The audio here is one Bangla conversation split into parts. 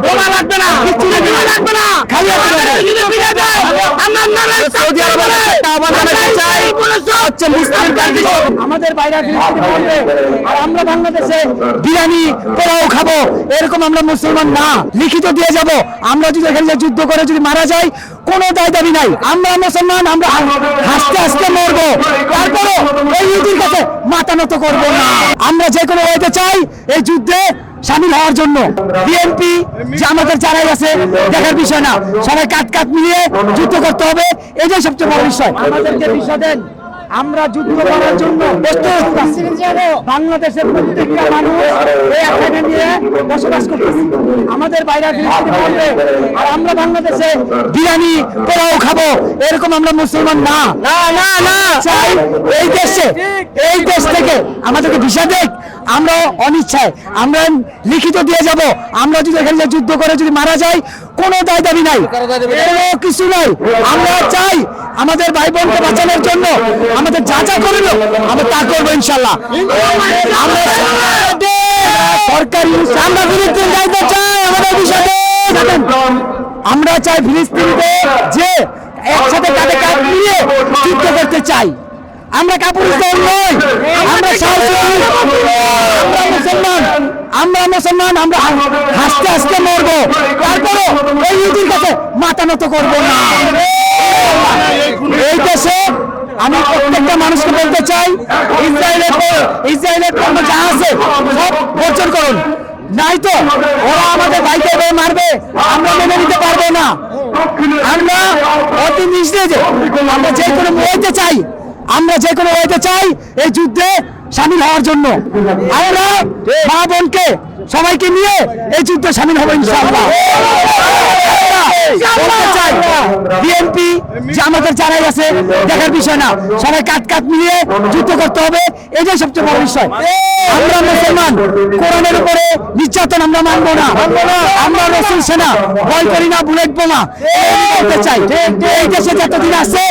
বোমা লাগবে না, কিচ্ছু লাগবে না, খালি সৌদি আরবের আহ্বান জানাতে চাই হচ্ছে মুসলিম কান্ট্রি আমাদের বাইরে বলবে আর আমরা বাংলাদেশে বিরিয়ানি পোলাও খাবো এরকম আমরা মুসলমান না, লিখিত দিয়ে যাব। আমরা যদি এখানে যুদ্ধ করে যদি মারা যাই কোনো দায় দাবি নাই, আমরা মুসলমান, আমরা হাসতে হাসতে মরবো, তারপরে এই ইহুদির কাছে মাথা নত করবো না। আমরা যে কোনো ওয়েতে চাই এই যুদ্ধে শামিল হওয়ার জন্য। বিএনপি যে আমাদের যারাই আছে দেখার বিষয় না, সবাই কাট কাট মিলিয়ে যুদ্ধ করতে হবে, এটাই সবচেয়ে বড় বিষয়। আমাদেরকে বিষয় দেন, আমরা যুদ্ধ করার জন্য বাংলাদেশের প্রত্যেকটা মানুষ এই এখানে নিয়ে বসবাস করতেছে। আমাদের বাইরে বলবে আর আমরা বাংলাদেশে বিরিয়ানি পোলাও খাবো এরকম আমরা মুসলমান না, না না না চাই এই দেশে, এই দেশ থেকে আমাদেরকে ভিসা দেখ, আমরা অনিচ্ছায় আমরা লিখিত দিয়ে যাব। আমরা যদি এখানে যুদ্ধ করে যদি মারা যাই কোনো দায় দাবি নাই, কোনো কিছু নাই। আমরা চাই আমাদের ভাই বোনকে বাঁচানোর জন্য আমাদের যা যা করল আমরা তা করবো ইনশাল্লাহ। আমরা সরকারি আমরা ফিলিস্তিন যাইতে চাই, আমাদের বিষয়ে আমরা চাই ফিলিস্তিনকে যে একসাথে কাঁধে কাঁধ মিলিয়ে যুদ্ধ করতে চাই। আমরা কাপুরুষ দল নই, আমরা সাহসী, আমরা মুসলমান, আমরা মুসলমান, আমরা হাসতে হাসতে মরবো, তারপরে এই ইহুদির কাছে মাথা নত করবো না। এই দেশে আমি প্রত্যেকটা মানুষকে বলতে চাই ইসরায়েলের পণ্য যা আছে সব বর্জন করুন, নাই তো ওরা আমাদের ভাইকে মারবে, আমরা মেনে নিতে পারবো না। আমরা অতি নিঃসন্দেহে আমরা যে কোনো ওয়েতে চাই, আমরা যে কোনো ওয়েতে চাই এই যুদ্ধে শামিল হওয়ার জন্য। আমরা মা বোনকে সবাইকে নিয়ে এই যুদ্ধে শামিল হবো ইনশাআল্লাহ। বিএনপি যে আমাদের যারাই আছে দেখার বিষয় না, সবাই কাট কাট মিলিয়ে যুদ্ধ করতে হবে, এটাই সবচেয়ে বড় বিষয়। আমরা মুসলমান, কোরআনের উপরে নির্যাতন আমরা মানবো না, আমরা রসুল সেনা ভয় করি না, বুলেট বোমা করতে চাই। এই দেশে যতদিন আছে,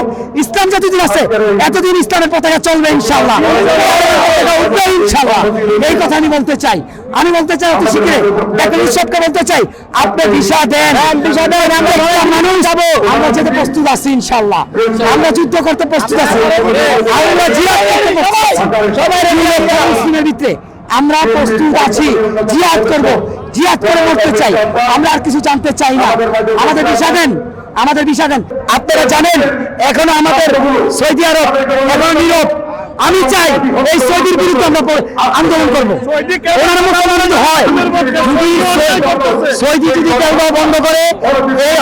ইসলাম যতদিন আছে এতদিন ইসলামের পতাকা চলবে ইনশাআল্লাহ, উঠবে ইনশাআল্লাহ। এই কথা আমি বলতে চাই, আমি বলতে চাই অতি শীঘ্রে ডক্টর ইউসুফকে বলতে চাই আপনি ভিসা দেন, ভিসা দেন, আমরা মানুষ যাবো, আমরা যেতে প্রস্তুত আছি ইনশাআল্লাহ, আমরা যুদ্ধ করতে প্রস্তুত আছি, আমরা জিহাদ করতে প্রস্তুত আছি, সবাই মিলে মুসলিমের ভিতরে আমরা প্রস্তুত আছি, জিহাদ করব, জিহাদ করে মরতে চাই, আমরা আর কিছু জানতে চাই না। আমাদের ভিসা দেন, আমাদের ভিসা দেন। আপনারা জানেন এখনো আমাদের সৌদি আরব এবং নীরব। আমি চাই এই সৌদির বিরুদ্ধে আমরা আন্দোলন করবো, ওনার মুসলমান হয় যদি সৌদি যদি কেউ বন্ধ করে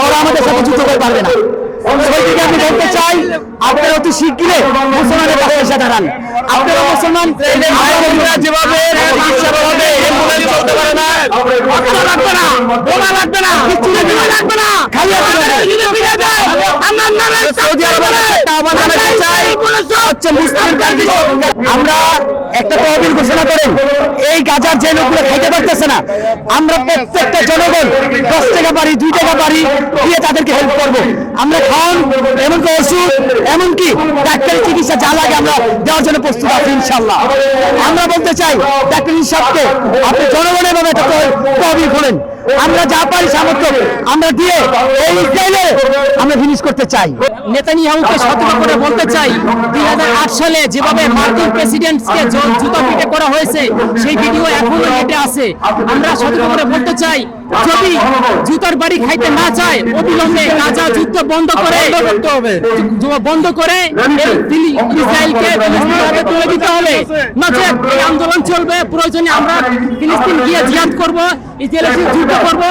ওরা আমাদের সাথে যুদ্ধ করতে পারবে না। সৌদিকে আমি বলতে চাই আপনারা অতি শীঘ্রই মুসলমানের পাশে এসে দাঁড়ান। আপনারা মুসলমান যেভাবে চলতে পারে না, লাগবে না, বোমা লাগবে না, কিচ্ছু লাগবে না, খালি সৌদি আরবের আহ্বান জানাতে চাই হচ্ছে মুসলিম কান্ট্রি। আমরা একটা তহবিল ঘোষণা করেন, এই গাজার যে লোকগুলো খাইতে পারতেছে না, আমরা প্রত্যেকটা জনগণ 10 টাকা পারি, 2 টাকা পারি দিয়ে তাদেরকে হেল্প করবো। আমরা খাওয়ান, এমনকি ওষুধ, এমনকি ডাক্তারি চিকিৎসা যা লাগে আমরা দেওয়ার জন্য প্রস্তুত আছি ইনশাআল্লাহ। আমরা বলতে চাই ডাক্তার সাহেবকে আপনি জনগণের ভাবে একটা তহবিল করেন, আমরা যা পারি সামর্থ্য আমরা দিয়ে এই ইসরায়েলে আমরা ফিনিশ করতে চাই। নেতানিয়াহুকে সতর্ক করে বলতে চাই 2008 সালে যেভাবে মার্কিন প্রেসিডেন্টকে জুতা পিটে করা হয়েছে সেই ভিডিও এখনো নেটে আছে। আমরা সতর্ক করে বলতে চাই যদি জুতার বাড়ি খাইতে না চায় অবিলম্বে গাজা যুদ্ধ বন্ধ করে করতে হবে, বন্ধ করে ইসরায়েলকে ফিলিস্তিনে তুলে দিতে হবে, নচেত এই আন্দোলন চলবে। প্রয়োজনে আমরা ফিলিস্তিন গিয়ে জিহাদ করব, ইসরায়েলের যুদ্ধ করব,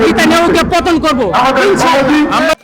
নেতানিয়াহুকে পতন করব ইনশাআল্লাহ।